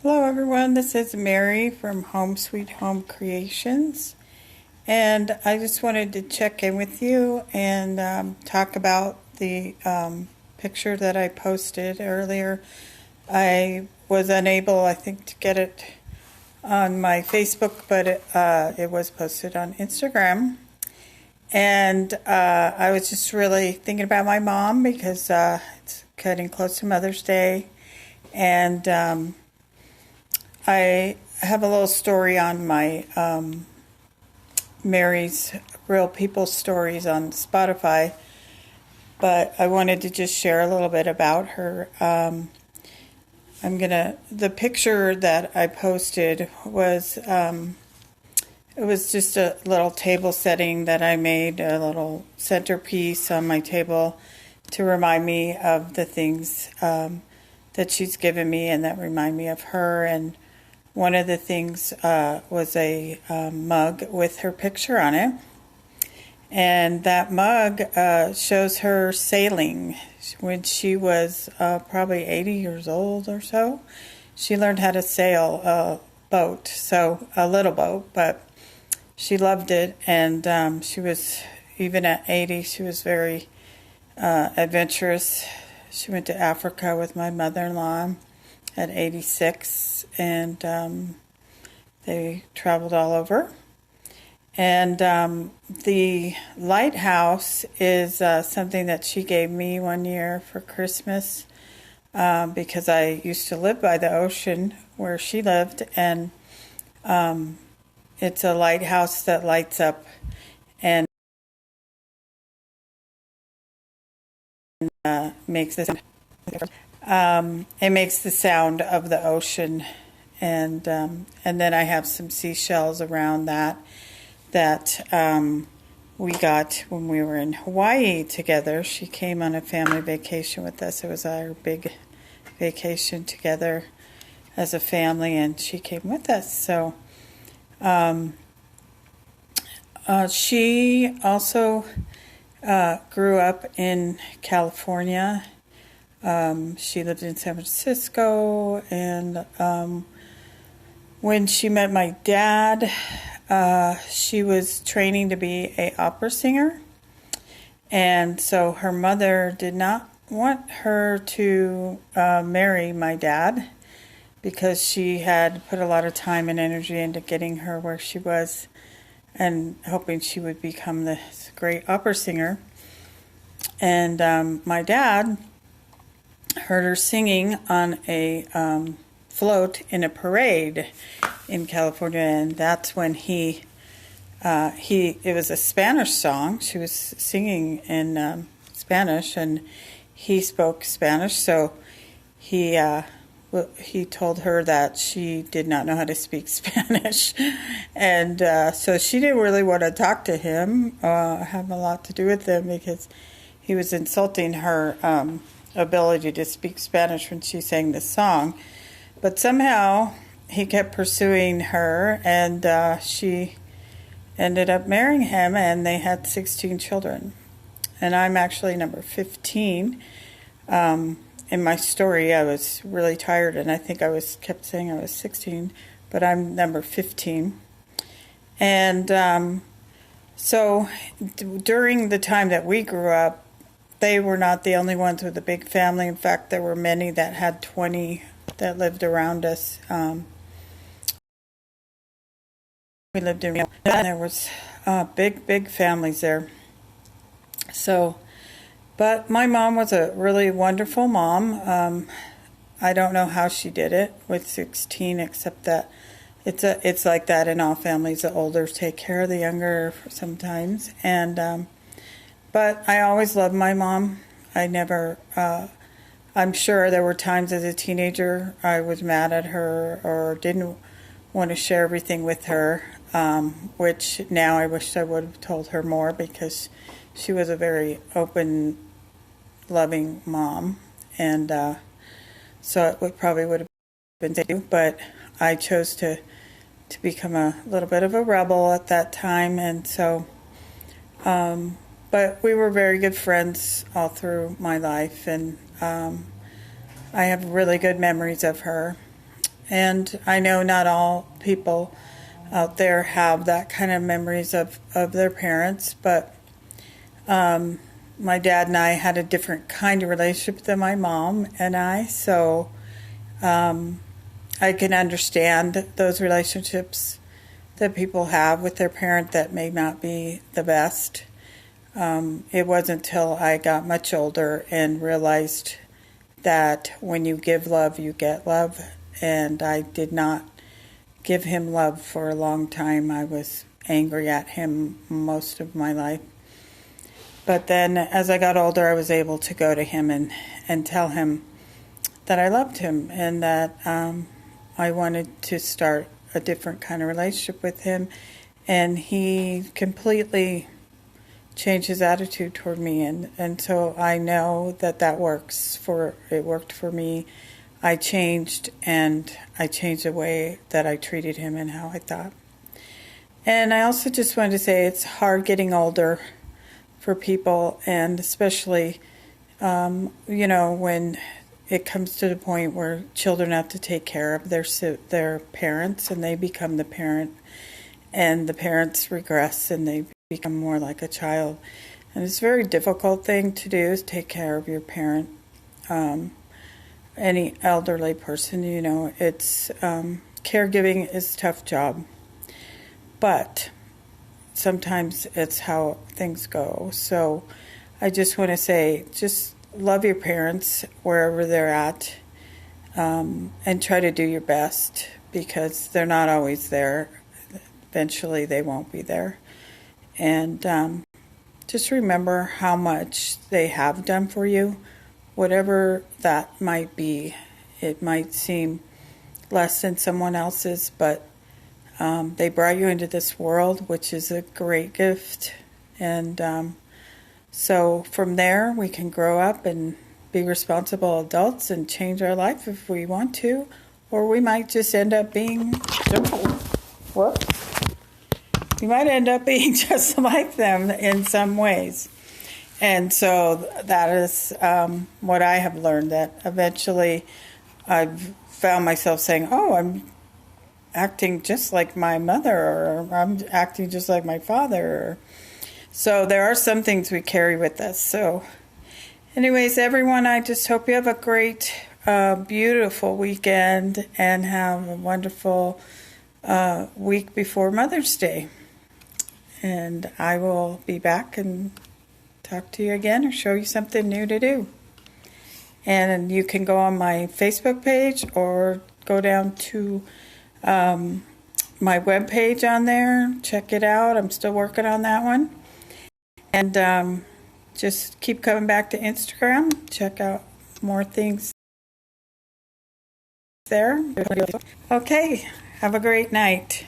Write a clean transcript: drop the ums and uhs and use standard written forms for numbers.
Hello, everyone. This is Mary from Home Sweet Home Creations, and I just wanted to check in with you and talk about the picture that I posted earlier. I was unable, I think, to get it on my Facebook, but it was posted on Instagram. And I was just really thinking about my mom because it's getting close to Mother's Day, and I have a little story on my Mary's Real People Stories on Spotify, but I wanted to just share a little bit about her. The picture that I posted was, it was just a little table setting that I made, a little centerpiece on my table to remind me of the things that she's given me and that remind me of her. And one of the things was a mug with her picture on it. And that mug shows her sailing. When she was probably 80 years old or so, she learned how to sail a boat, so a little boat, but she loved it. And she was, even at 80, she was very adventurous. She went to Africa with my mother-in-law at 86, and they traveled all over. And the lighthouse is something that she gave me one year for Christmas because I used to live by the ocean where she lived, and it's a lighthouse that lights up and makes this. It makes the sound of the ocean, and then I have some seashells around that we got when we were in Hawaii together. She came on a family vacation with us. It was our big vacation together as a family, and she came with us. So she also grew up in California. She lived in San Francisco, and when she met my dad, she was training to be an opera singer, and so her mother did not want her to marry my dad because she had put a lot of time and energy into getting her where she was and hoping she would become this great opera singer. And my dad heard her singing on a float in a parade in California, and that's when it was a Spanish song. She was singing in Spanish, and he spoke Spanish, so he told her that she did not know how to speak Spanish, and so she didn't really want to talk to him, have a lot to do with him, because he was insulting her ability to speak Spanish when she sang this song. But somehow he kept pursuing her, and she ended up marrying him, and they had 16 children. And I'm actually number 15. In my story, I was really tired, and I think kept saying I was 16, but I'm number 15. And so during the time that we grew up, they were not the only ones with a big family. In fact, there were many that had 20 that lived around us. We lived in Rio, and there was big families there. So, but my mom was a really wonderful mom. I don't know how she did it with 16, except that it's like that in all families. The older take care of the younger sometimes, and but I always loved my mom. I never. I'm sure there were times as a teenager I was mad at her or didn't want to share everything with her, which now I wish I would have told her more, because she was a very open, loving mom, and so it probably would have been to, but I chose to become a little bit of a rebel at that time, and so but we were very good friends all through my life, and I have really good memories of her. And I know not all people out there have that kind of memories of their parents, but my dad and I had a different kind of relationship than my mom and I, so I can understand those relationships that people have with their parent that may not be the best. It wasn't until I got much older and realized that when you give love, you get love. And I did not give him love for a long time. I was angry at him most of my life. But then as I got older, I was able to go to him and tell him that I loved him and that I wanted to start a different kind of relationship with him. And he completely changed his attitude toward me. And so I know that works. It worked for me. I changed, and I changed the way that I treated him and how I thought. And I also just wanted to say it's hard getting older for people, and especially, when it comes to the point where children have to take care of their parents, and they become the parent, and the parents regress, and they become more like a child. And it's a very difficult thing to do, is take care of your parent. Any elderly person, it's caregiving is a tough job. But sometimes it's how things go. So I just want to say, just love your parents wherever they're at, and try to do your best, because they're not always there. Eventually they won't be there. And just remember how much they have done for you, whatever that might be. It might seem less than someone else's, but they brought you into this world, which is a great gift. And so from there, we can grow up and be responsible adults and change our life if we want to, or we might just end up being, we might end up being just like them in some ways. And so that is what I have learned, that eventually I've found myself saying, oh, I'm acting just like my mother, or I'm acting just like my father. So there are some things we carry with us. So anyways, everyone, I just hope you have a great, beautiful weekend and have a wonderful week before Mother's Day. And I will be back and talk to you again or show you something new to do. And you can go on my Facebook page or go down to my webpage on there. Check it out. I'm still working on that one. And just keep coming back to Instagram. Check out more things there. Okay. Have a great night.